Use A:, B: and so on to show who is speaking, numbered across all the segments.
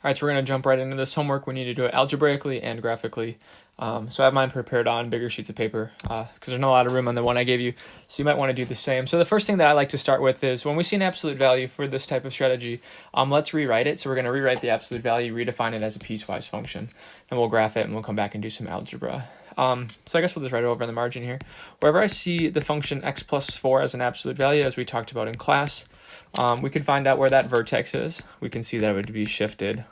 A: All right, so we're going to jump right into this homework. We need to do it algebraically and graphically. So I have mine prepared on bigger sheets of paper because there's not a lot of room on the one I gave you. So you might want to do the same. So the first thing that I like to start with is when we see an absolute value for this type of strategy, let's rewrite it. So we're going to rewrite the absolute value, redefine it as a piecewise function, and we'll graph it and we'll come back and do some algebra. So I guess we'll just write it over in the margin here. Wherever I see the function x plus 4 as an absolute value, as we talked about in class, we could find out where that vertex is. We can see that it would be shifted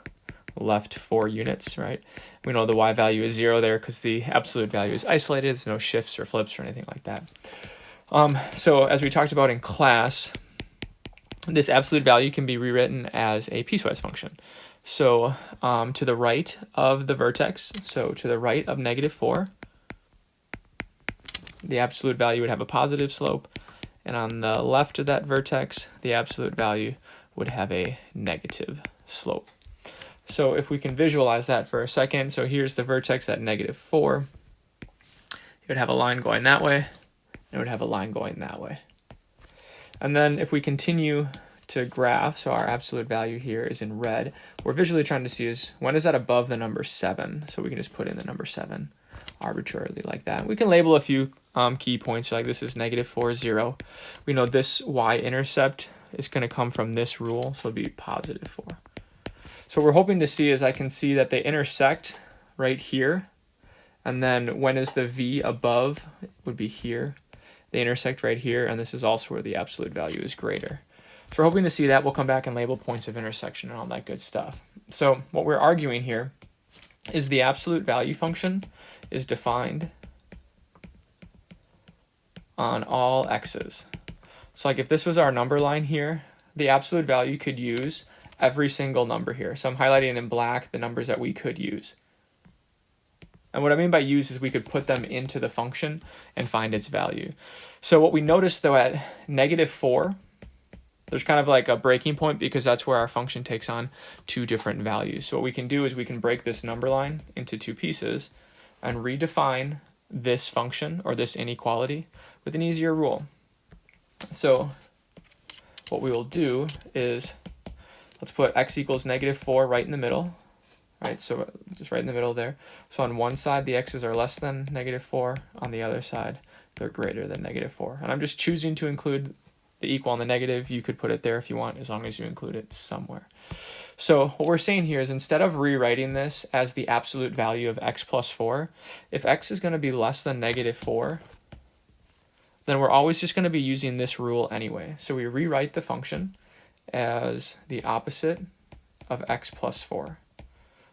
A: left 4 units, right? We know the y value is 0 there because the absolute value is isolated. There's no shifts or flips or anything like that. So as we talked about in class, this absolute value can be rewritten as a piecewise function. So to the right of the vertex, so to the right of -4, the absolute value would have a positive slope, and on the left of that vertex, the absolute value would have a negative slope. So if we can visualize that for a second, so here's the vertex at -4. It would have a line going that way, and it would have a line going that way. And then if we continue to graph, so our absolute value here is in red, we're visually trying to see is when is that above the number 7? So we can just put in the number 7 arbitrarily like that. We can label a few key points, like this is -4, 0. We know this y-intercept is going to come from this rule, so it'll be +4. So what we're hoping to see is I can see that they intersect right here, and then when is the v above, it would be here. They intersect right here, and this is also where the absolute value is greater. So we're hoping to see that. We'll come back and label points of intersection and all that good stuff. So what we're arguing here is the absolute value function is defined on all x's. So like if this was our number line here, the absolute value could use every single number here. So I'm highlighting in black the numbers that we could use. And what I mean by use is we could put them into the function and find its value. So what we noticed though at -4, there's kind of like a breaking point because that's where our function takes on 2 different values. So what we can do is we can break this number line into 2 pieces and redefine this function or this inequality with an easier rule. So what we will do is let's put x equals -4 right in the middle, right? So just right in the middle there. So on one side, the x's are less than -4. On the other side, they're greater than -4. And I'm just choosing to include the equal and the negative. You could put it there if you want, as long as you include it somewhere. So what we're saying here is instead of rewriting this as the absolute value of x plus 4, if x is going to be less than -4, then we're always just going to be using this rule anyway. So we rewrite the function as the opposite of x plus 4.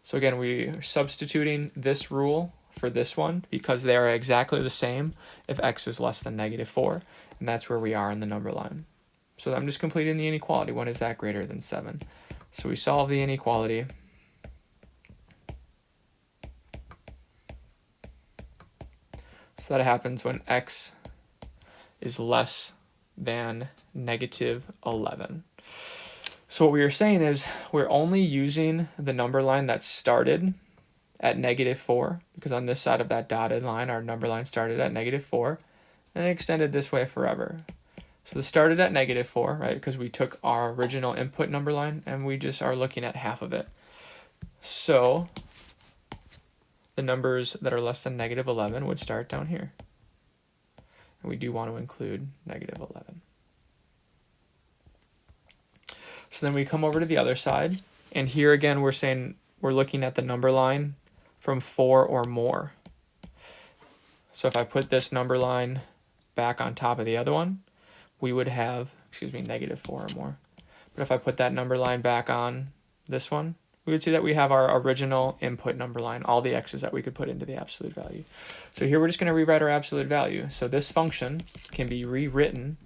A: So again, we are substituting this rule for this one because they are exactly the same if x is less than -4, and that's where we are in the number line. So I'm just completing the inequality. When is that greater than 7? So we solve the inequality. So that happens when x is less than -11. So what we are saying is we're only using the number line that started at -4, because on this side of that dotted line, our number line started at -4, and it extended this way forever. So this started at -4, right, because we took our original input number line, and we just are looking at half of it. So the numbers that are less than -11 would start down here. And we do want to include -11. So then we come over to the other side, and here again we're saying we're looking at the number line from 4 or more. So if I put this number line back on top of the other one, we would have, -4 or more. But if I put that number line back on this one, we would see that we have our original input number line, all the x's that we could put into the absolute value. So here we're just going to rewrite our absolute value. So this function can be rewritten.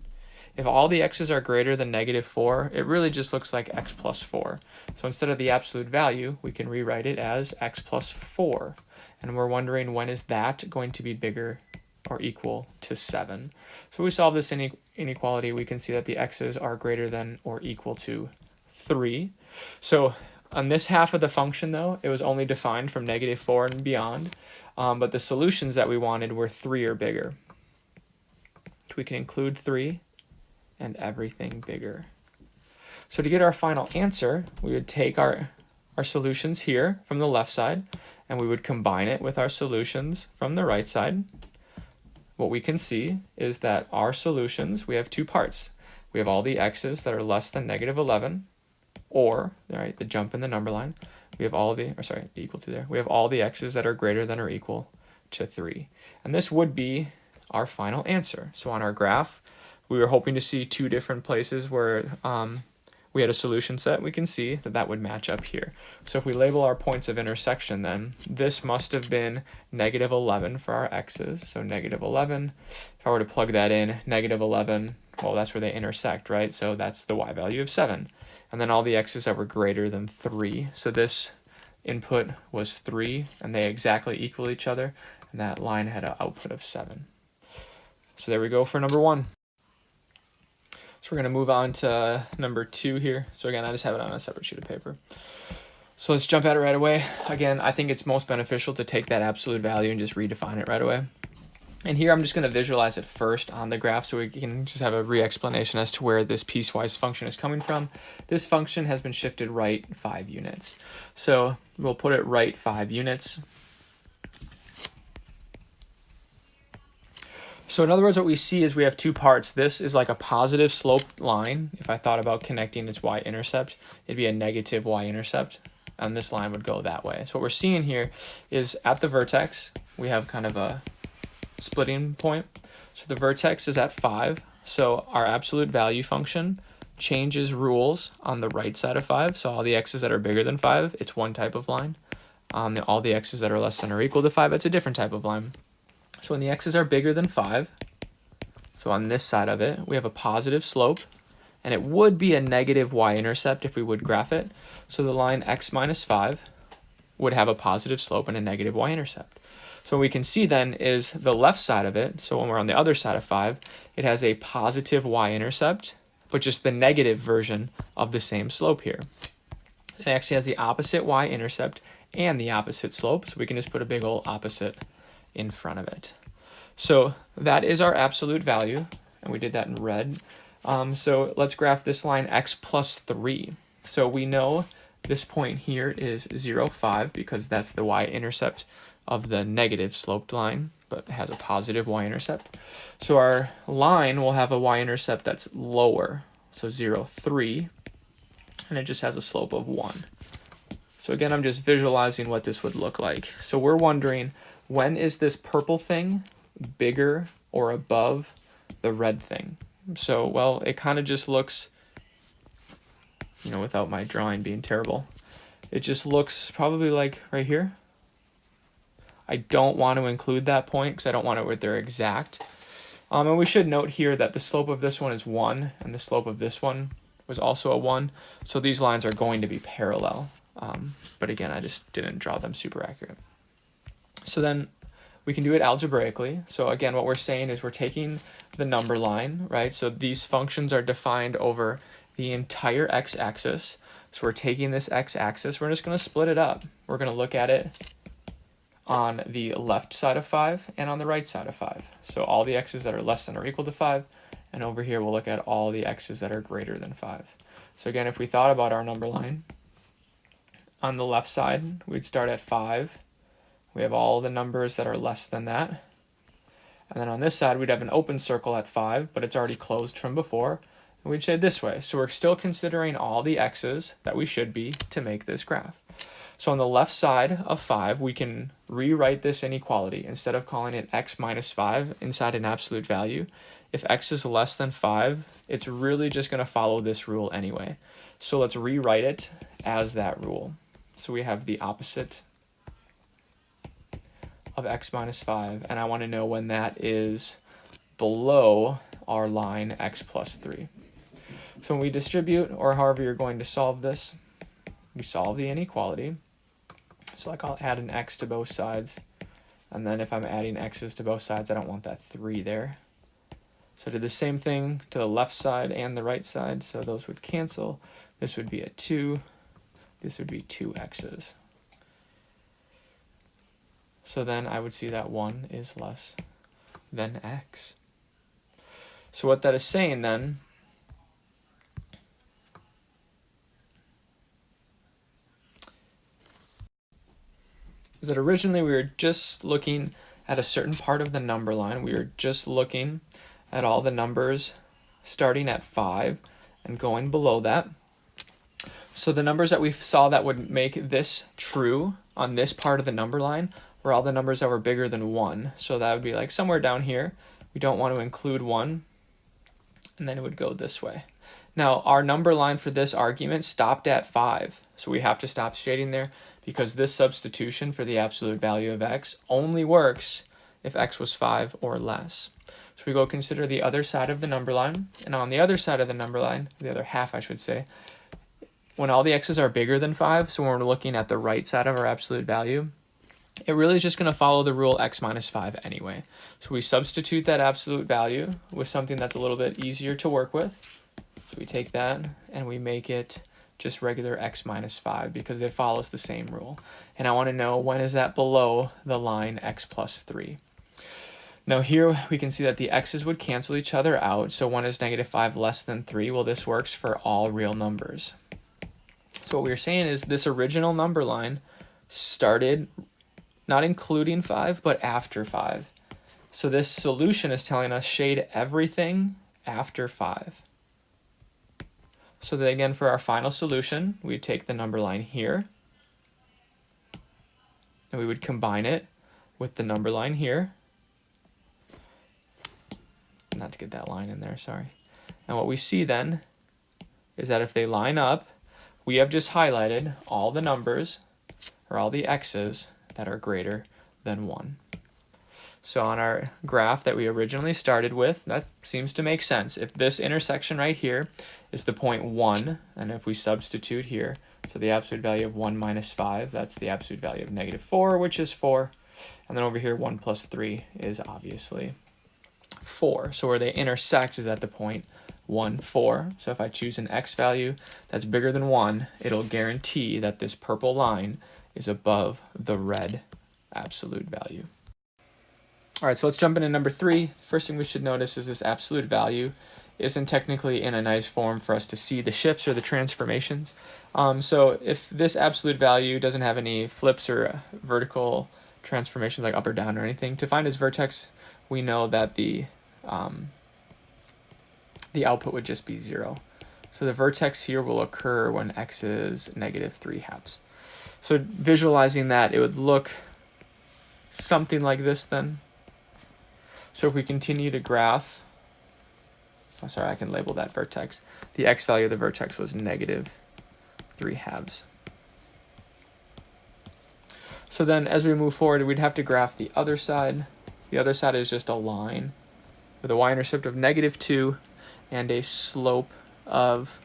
A: If all the x's are greater than -4, it really just looks like x plus 4. So instead of the absolute value, we can rewrite it as x plus 4. And we're wondering when is that going to be bigger or equal to 7. So we solve this inequality, we can see that the x's are greater than or equal to 3. So on this half of the function, though, it was only defined from -4 and beyond, but the solutions that we wanted were 3 or bigger. So we can include 3 and everything bigger. So to get our final answer, we would take our our solutions here from the left side, and we would combine it with our solutions from the right side, what we can see is that our solutions, we have two parts. We have all the x's that are less than negative 11, or, right, the jump in the number line. We have all the, or sorry, equal to there. We have all the x's that are greater than or equal to 3. And this would be our final answer. So on our graph, we were hoping to see two different places where we had a solution set. We can see that that would match up here. So if we label our points of intersection, then this must have been negative 11 for our x's. So negative 11, if I were to plug that in, negative 11, well, that's where they intersect, right? So that's the y value of 7. And then all the x's that were greater than 3. So this input was 3, and they exactly equal each other, and that line had an output of 7. So there we go for number 1. So we're going to move on to number 2 here. So again, I just have it on a separate sheet of paper. So let's jump at it right away. Again, I think it's most beneficial to take that absolute value and just redefine it right away. And here I'm just going to visualize it first on the graph so we can just have a re-explanation as to where this piecewise function is coming from. This function has been shifted right 5 units. So we'll put it right 5 units. So in other words, what we see is we have two parts. This is like a positive slope line. If I thought about connecting its y-intercept, it'd be a negative y-intercept, and this line would go that way. So what we're seeing here is at the vertex, we have kind of a splitting point. So the vertex is at 5. So our absolute value function changes rules on the right side of 5. So all the x's that are bigger than 5, it's one type of line. All the x's that are less than or equal to 5, it's a different type of line. So when the x's are bigger than 5, so on this side of it, we have a positive slope, and it would be a negative y-intercept if we would graph it. So the line x minus 5 would have a positive slope and a negative y-intercept. So what we can see then is the left side of it, so when we're on the other side of 5, it has a positive y-intercept, but just the negative version of the same slope here. It actually has the opposite y-intercept and the opposite slope, so we can just put a big old opposite in front of it. So that is our absolute value, and we did that in red. So let's graph this line x plus 3. So we know this point here is 0, 5, because that's the y-intercept of the negative sloped line, but has a positive y-intercept. So our line will have a y-intercept that's lower, so 0, 3, and it just has a slope of 1. So again, I'm just visualizing what this would look like. So we're wondering, when is this purple thing bigger or above the red thing? So, well, it kind of just looks, without my drawing being terrible, it just looks probably like right here. I don't want to include that point because I don't want it with their exact. And we should note here that the slope of this one is 1, and the slope of this one was also a 1. So these lines are going to be parallel. But again, I just didn't draw them super accurate. So then we can do it algebraically. So again, what we're saying is we're taking the number line, right? So these functions are defined over the entire x-axis. So we're taking this x-axis, we're just going to split it up. We're going to look at it on the left side of 5 and on the right side of 5. So all the x's that are less than or equal to 5, and over here we'll look at all the x's that are greater than 5. So again, if we thought about our number line, on the left side, we'd start at 5. We have all the numbers that are less than that. And then on this side, we'd have an open circle at 5, but it's already closed from before. And we'd say this way. So we're still considering all the x's that we should be to make this graph. So on the left side of 5, we can rewrite this inequality. Instead of calling it x minus 5 inside an absolute value, if x is less than 5, it's really just going to follow this rule anyway. So let's rewrite it as that rule. So we have the opposite of x minus 5, and I want to know when that is below our line x plus 3. So when we distribute, or however you're going to solve this, we solve the inequality. So like I'll add an x to both sides, and then if I'm adding x's to both sides, I don't want that 3 there. So I did the same thing to the left side and the right side, so those would cancel. This would be a 2. This would be 2 x's. So then I would see that 1 is less than x. So what that is saying then is that originally we were just looking at a certain part of the number line. We were just looking at all the numbers starting at 5 and going below that. So the numbers that we saw that would make this true on this part of the number line were all the numbers that were bigger than 1. So that would be like somewhere down here. We don't want to include 1, and then it would go this way. Now, our number line for this argument stopped at 5, so we have to stop shading there because this substitution for the absolute value of x only works if x was 5 or less. So we go consider the other side of the number line, and on the other side of the number line, the other half I should say, when all the x's are bigger than 5, so when we're looking at the right side of our absolute value, it really is just going to follow the rule x minus 5 anyway. So we substitute that absolute value with something that's a little bit easier to work with. So we take that and we make it just regular x minus 5 because it follows the same rule. And I want to know when is that below the line x plus 3. Now here we can see that the x's would cancel each other out. So 1 is negative 5 less than 3. Well, this works for all real numbers. So what we were saying is this original number line started not including 5, but after 5. So this solution is telling us shade everything after 5. So then again, for our final solution, we take the number line here, and we would combine it with the number line here. Not to get that line in there, sorry. And what we see then is that if they line up, we have just highlighted all the numbers, or all the x's, that are greater than 1. So on our graph that we originally started with, that seems to make sense. If this intersection right here is the point 1, and if we substitute here, so the absolute value of 1 minus 5, that's the absolute value of negative 4, which is 4. And then over here, 1 plus 3 is obviously 4. So where they intersect is at the point 1, 4. So if I choose an x value that's bigger than 1, it'll guarantee that this purple line is above the red absolute value. All right, so let's jump into number 3. First thing we should notice is this absolute value isn't technically in a nice form for us to see the shifts or the transformations. So if this absolute value doesn't have any flips or vertical transformations like up or down or anything, to find its vertex, we know that the output would just be 0. So the vertex here will occur when x is negative 3 halves. So visualizing that, it would look something like this then. So if we continue to graph, I can label that vertex. The x value of the vertex was negative 3 halves. So then as we move forward, we'd have to graph the other side. The other side is just a line with a y-intercept of negative 2 and a slope of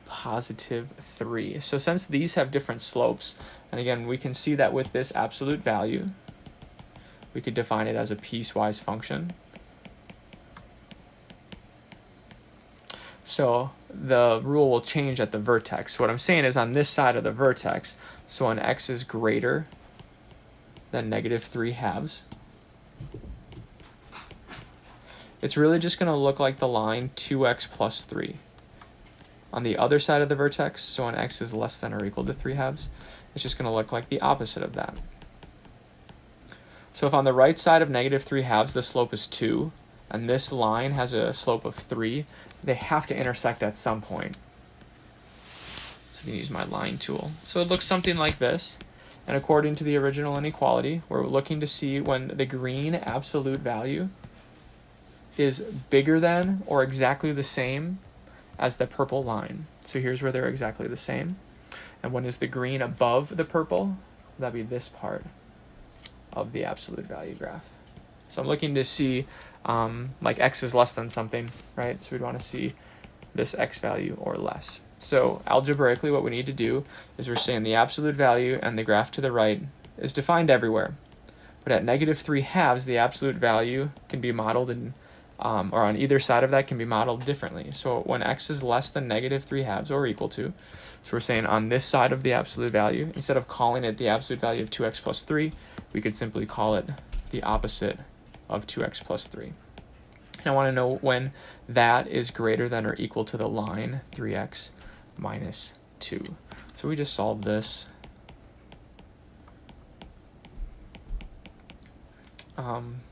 A: positive 3. So since these have different slopes, and again, we can see that with this absolute value, we could define it as a piecewise function. So the rule will change at the vertex. What I'm saying is on this side of the vertex, so when x is greater than negative 3 halves, it's really just going to look like the line 2x plus 3. On the other side of the vertex, so when x is less than or equal to 3 halves, it's just going to look like the opposite of that. So if on the right side of negative 3 halves the slope is 2, and this line has a slope of 3, they have to intersect at some point. So I can use my line tool. So it looks something like this. And according to the original inequality, we're looking to see when the green absolute value is bigger than or exactly the same as the purple line. So here's where they're exactly the same. And when is the green above the purple? That'd be this part of the absolute value graph. So I'm looking to see like x is less than something, right? So we'd want to see this x value or less. So algebraically what we need to do is we're saying the absolute value and the graph to the right is defined everywhere. But at negative 3 halves, the absolute value can be modeled in, or on either side of that can be modeled differently. So when x is less than negative 3 halves or equal to, so we're saying on this side of the absolute value, instead of calling it the absolute value of 2x plus 3, we could simply call it the opposite of 2x plus 3. And I want to know when that is greater than or equal to the line 3x minus 2. So we just solve this.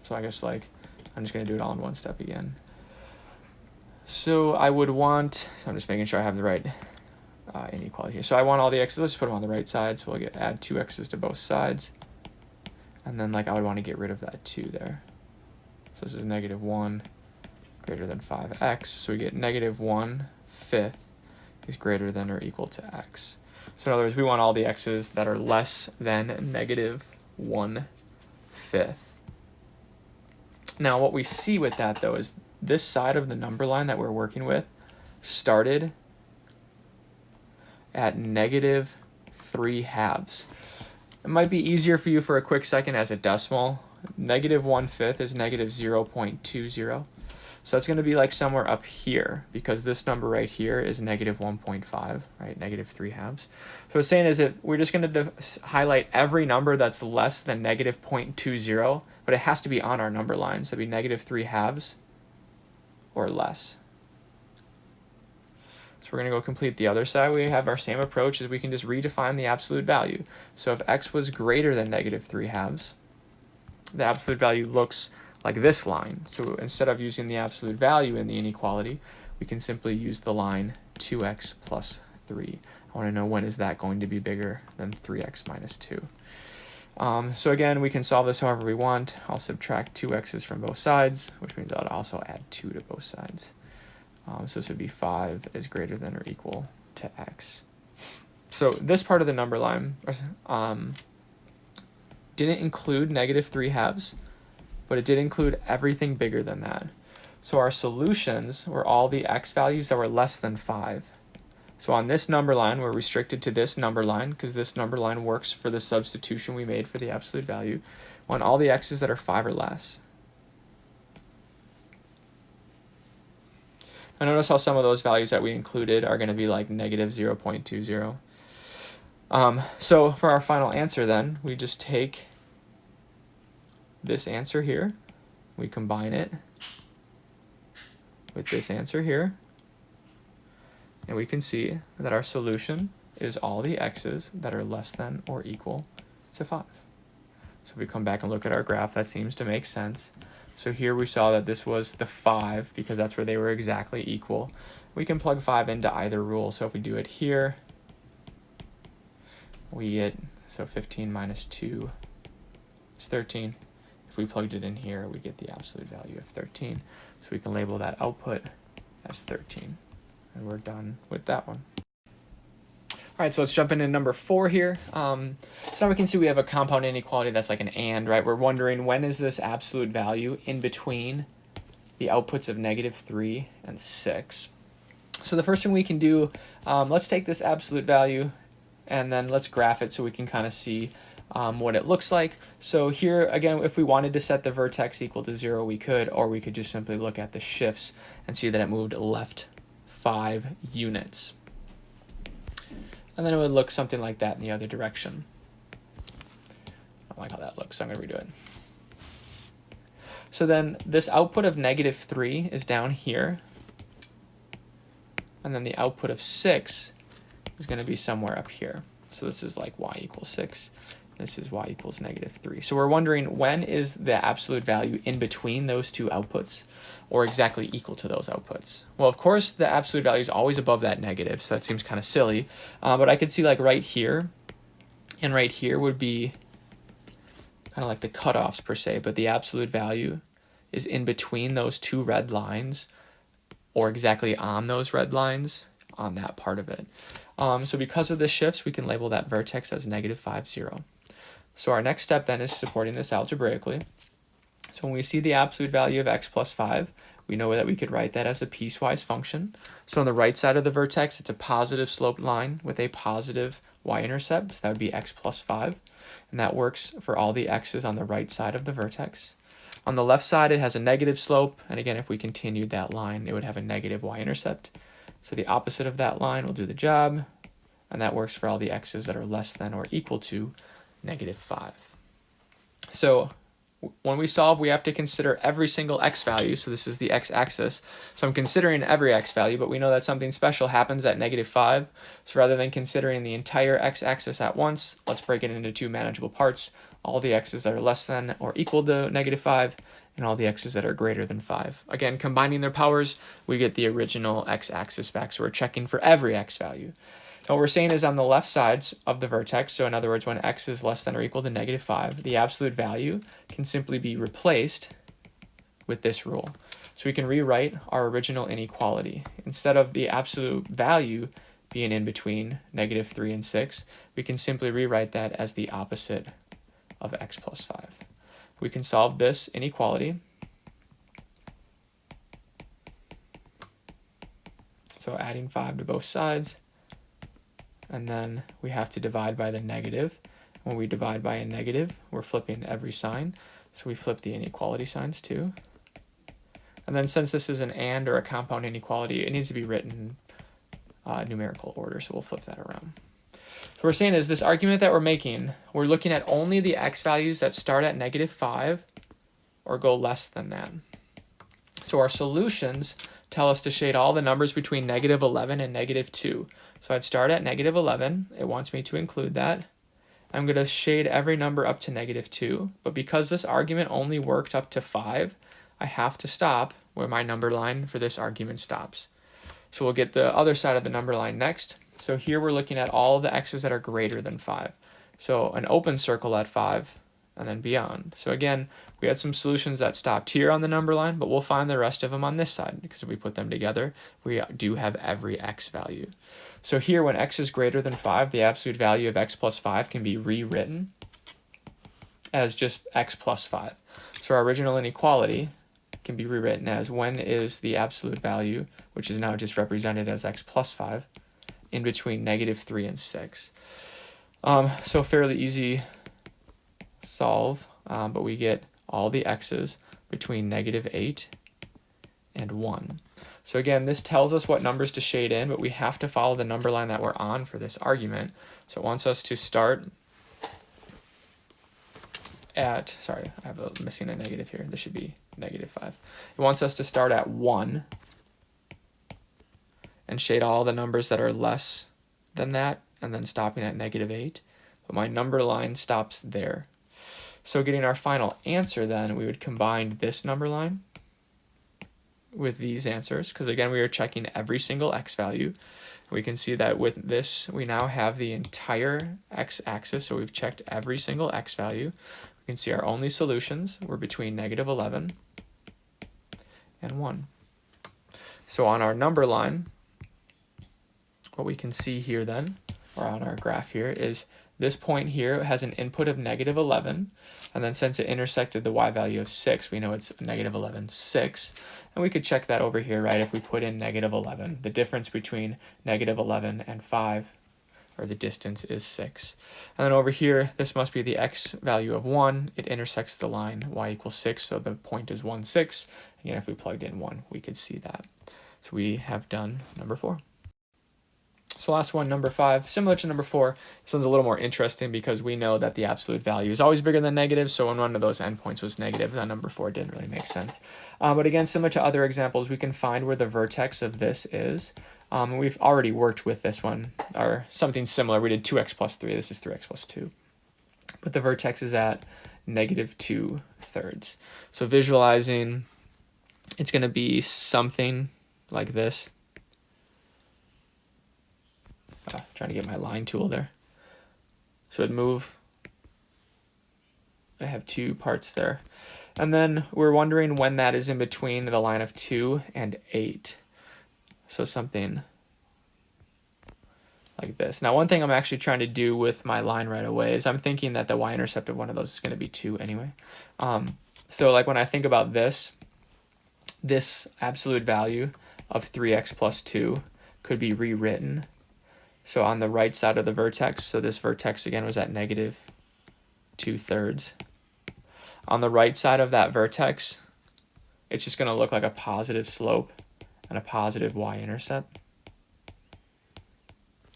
A: So I guess like I'm just going to do it all in one step again. So I would want, so I'm just making sure I have the right inequality here. So I want all the x's, let's just put them on the right side. So we'll add 2 x's to both sides. And then like I would want to get rid of that 2 there. So this is negative 1 greater than 5x. So we get negative 1/5 is greater than or equal to x. So in other words, we want all the x's that are less than negative 1/5. Now what we see with that though is this side of the number line that we're working with started at negative 3/2. It might be easier for you for a quick second as a decimal. Negative 1/5 is negative 0.20. So that's going to be like somewhere up here because this number right here is negative 1.5, right? Negative 3/2. So what it's saying is if we're just going to highlight every number that's less than negative 0.20, but it has to be on our number line. So it'd be negative 3/2 or less. So we're going to go complete the other side. We have our same approach as we can just redefine the absolute value. So if x was greater than negative 3/2, the absolute value looks like this line. So instead of using the absolute value in the inequality, we can simply use the line 2x plus 3. I want to know when is that going to be bigger than 3x minus 2. So again, we can solve this however we want. I'll subtract 2 x's from both sides, which means I'll also add 2 to both sides. So this would be 5 is greater than or equal to x. So this part of the number line didn't include negative 3/2, but it did include everything bigger than that. So our solutions were all the x values that were less than 5. So on this number line, we're restricted to this number line because this number line works for the substitution we made for the absolute value. We want all the x's that are 5 or less. Now notice how some of those values that we included are going to be like negative 0.20. So for our final answer then, we just take this answer here, we combine it with this answer here, and we can see that our solution is all the x's that are less than or equal to 5. So if we come back and look at our graph, that seems to make sense. So here we saw that this was the 5 because that's where they were exactly equal. We can plug 5 into either rule. So if we do it here, we get, so 15 minus 2 is 13. If we plugged it in here, we get the absolute value of 13. So we can label that output as 13. And we're done with that one. All right, so let's jump into number 4 here. So now we can see we have a compound inequality that's like an and, right? We're wondering when is this absolute value in between the outputs of negative 3 and 6. So the first thing we can do, let's take this absolute value and then let's graph it so we can kind of see what it looks like. So here, again, if we wanted to set the vertex equal to 0, we could, or we could just simply look at the shifts and see that it moved left 5 units. And then it would look something like that in the other direction. I don't like how that looks, so I'm going to redo it. So then this output of negative 3 is down here. And then the output of 6 is going to be somewhere up here. So this is like y equals 6. This is y equals negative 3. So we're wondering when is the absolute value in between those two outputs or exactly equal to those outputs? Well, of course, the absolute value is always above that negative, so that seems kind of silly. But I could see like right here and right here would be kind of like the cutoffs per se, but the absolute value is in between those two red lines or exactly on those red lines on that part of it. So because of the shifts, we can label that vertex as negative 5, 0. So our next step then is supporting this algebraically. So when we see the absolute value of x plus 5, we know that we could write that as a piecewise function. So on the right side of the vertex, it's a positive sloped line with a positive y-intercept. So that would be x plus 5. And that works for all the x's on the right side of the vertex. On the left side, it has a negative slope. And again, if we continued that line, it would have a negative y-intercept. So the opposite of that line will do the job. And that works for all the x's that are less than or equal to negative 5. So When we solve, we have to consider every single x value. So this is the x-axis. So I'm considering every x value, but we know that something special happens at -5. So rather than considering the entire x-axis at once, let's break it into two manageable parts. All the x's that are less than or equal to -5, and all the x's that are greater than 5. Again, combining their powers, we get the original x-axis back. So we're checking for every x value. What we're saying is on the left sides of the vertex, so in other words, when x is less than or equal to -5, the absolute value can simply be replaced with this rule. So we can rewrite our original inequality. Instead of the absolute value being in between -3 and 6, we can simply rewrite that as the opposite of x plus 5. We can solve this inequality. So adding 5 to both sides. And then we have to divide by the negative. When we divide by a negative, we're flipping every sign. So we flip the inequality signs too. And then since this is an and or a compound inequality, it needs to be written numerical order. So we'll flip that around. So what we're saying is this argument that we're making, we're looking at only the x values that start at -5 or go less than that. So our solutions tell us to shade all the numbers between -11 and -2. So I'd start at -11. It wants me to include that. I'm going to shade every number up to -2. But because this argument only worked up to 5, I have to stop where my number line for this argument stops. So we'll get the other side of the number line next. So here we're looking at all the x's that are greater than 5. So an open circle at 5 and then beyond. So again, we had some solutions that stopped here on the number line, but we'll find the rest of them on this side because if we put them together, we do have every x value. So here when x is greater than 5, the absolute value of x plus 5 can be rewritten as just x plus 5. So our original inequality can be rewritten as when is the absolute value, which is now just represented as x plus 5, in between -3 and 6. So fairly easy solve, but we get all the x's between -8 and 1. So again, this tells us what numbers to shade in, but we have to follow the number line that we're on for this argument. So it wants us to start at, sorry, missing a negative here. This should be -5. It wants us to start at 1 and shade all the numbers that are less than that, and then stopping at -8. But my number line stops there. So getting our final answer then, we would combine this number line with these answers, because again, we are checking every single x value. We can see that with this, we now have the entire x-axis, so we've checked every single x value. We can see our only solutions were between -11 and 1. So on our number line, what we can see here then, or on our graph here, is this point here has an input of -11, and then since it intersected the y value of 6, we know it's -11, 6, and we could check that over here, right, if we put in -11. The difference between -11 and 5, or the distance, is 6. And then over here, this must be the x value of 1. It intersects the line y equals 6, so the point is 1, 6. Again, if we plugged in 1, we could see that. So we have done number 4. So last one, number 5, similar to number 4. This one's a little more interesting because we know that the absolute value is always bigger than negative. So when one of those endpoints was negative, then number 4 didn't really make sense. But again, similar to other examples, we can find where the vertex of this is. We've already worked with this one, or something similar. We did 2x plus 3. This is 3x plus 2. But the vertex is at -2/3. So visualizing, it's going to be something like this. Trying to get my line tool there. So it'd move. I have 2 parts there. And then we're wondering when that is in between the line of 2 and 8. So something like this. Now, one thing I'm actually trying to do with my line right away is I'm thinking that the y-intercept of one of those is going to be 2 anyway. So like when I think about this absolute value of 3x plus 2 could be rewritten. So on the right side of the vertex, so this vertex again was at -2/3. On the right side of that vertex, it's just going to look like a positive slope and a positive y-intercept.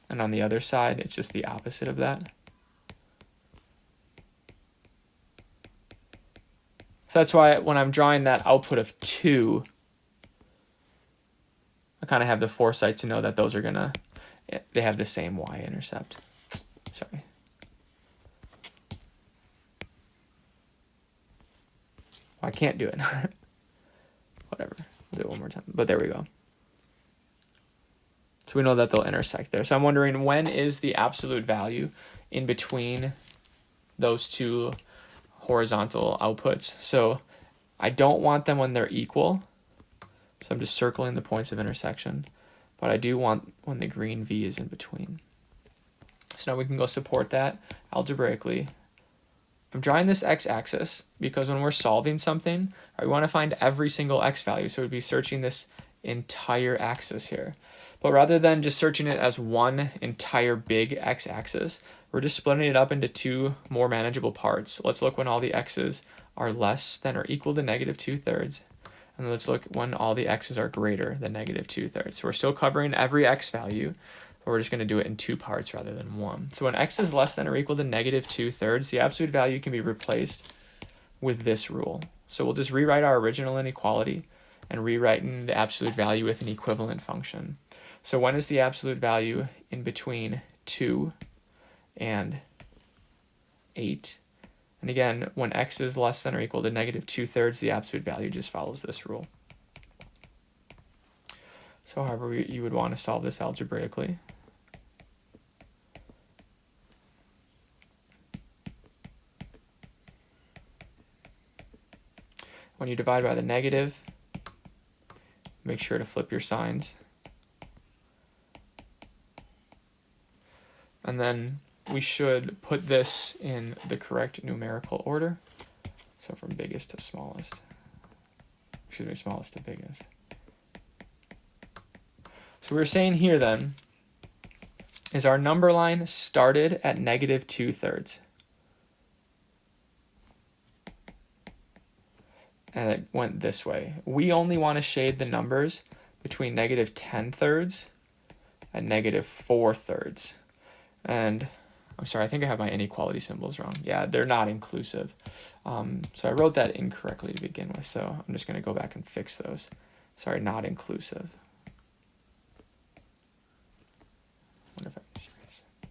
A: And on the other side, it's just the opposite of that. So that's why when I'm drawing that output of 2, I kind of have the foresight to know that those are gonna, they have the same y-intercept. Sorry. I can't do it. Whatever. I'll do it one more time. But there we go. So we know that they'll intersect there. So I'm wondering, when is the absolute value in between those two horizontal outputs? So I don't want them when they're equal. So I'm just circling the points of intersection. But I do want when the green V is in between. So now we can go support that algebraically. I'm drawing this x-axis because when we're solving something, we want to find every single x value. So we'd be searching this entire axis here. But rather than just searching it as one entire big x-axis, we're just splitting it up into 2 more manageable parts. Let's look when all the x's are less than or equal to -2/3. And let's look when all the x's are greater than -2/3. So we're still covering every x value, but we're just going to do it in 2 parts rather than 1. So when x is less than or equal to -2/3, the absolute value can be replaced with this rule. So we'll just rewrite our original inequality and rewrite in the absolute value with an equivalent function. So when is the absolute value in between 2 and 8? And again, when x is less than or equal to -2/3, the absolute value just follows this rule. So however you would want to solve this algebraically. When you divide by the negative, make sure to flip your signs. And then we should put this in the correct numerical order. So from biggest to smallest. Excuse me, smallest to biggest. So we're saying here then is our number line started at -2/3. And it went this way. We only want to shade the numbers between -10/3 and -4/3. And I'm sorry, I think I have my inequality symbols wrong. Yeah, they're not inclusive. So I wrote that incorrectly to begin with, so I'm just going to go back and fix those. Sorry, not inclusive. I wonder if I can erase it.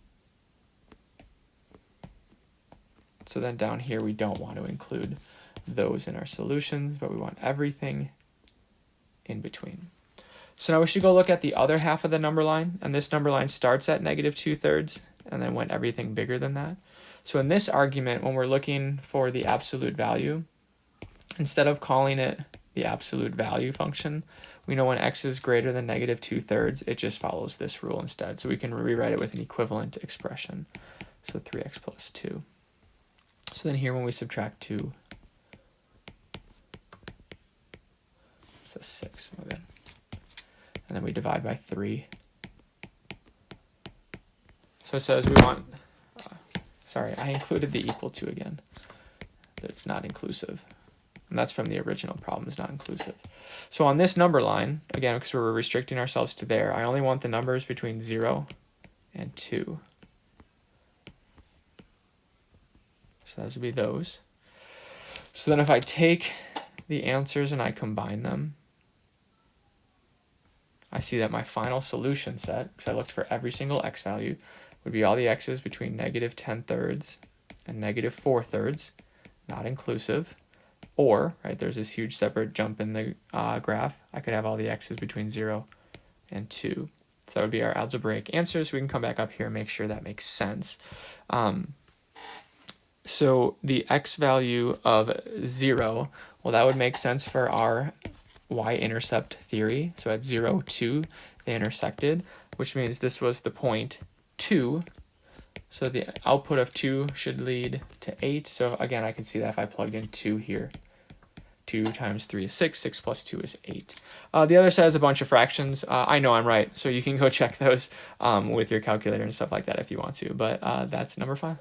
A: So then down here, we don't want to include those in our solutions, but we want everything in between. So now we should go look at the other half of the number line, and this number line starts at -2/3 and then went everything bigger than that. So in this argument, when we're looking for the absolute value, instead of calling it the absolute value function, we know when x is greater than -2/3, it just follows this rule instead. So we can rewrite it with an equivalent expression. So 3x plus 2. So then here when we subtract 2, so 6, okay. And then we divide by 3. So it says we want, sorry, I included the equal to again. It's not inclusive. And that's from the original problem, is not inclusive. So on this number line, again, because we're restricting ourselves to there, I only want the numbers between 0 and 2. So those would be those. So then if I take the answers and I combine them, I see that my final solution set, because I looked for every single x value, would be all the x's between -10/3 and -4/3, not inclusive. Or, right, there's this huge separate jump in the graph. I could have all the x's between 0 and 2. So that would be our algebraic answer. So we can come back up here and make sure that makes sense. So the x value of 0, well, that would make sense for our y-intercept theory. So at 0, 2, they intersected, which means this was the point 2. So the output of 2 should lead to 8. So again, I can see that if I plugged in 2 here. 2 times 3 is 6. 6 plus 2 is 8. The other side is a bunch of fractions. I know I'm right, so you can go check those with your calculator and stuff like that if you want to. But that's number 5.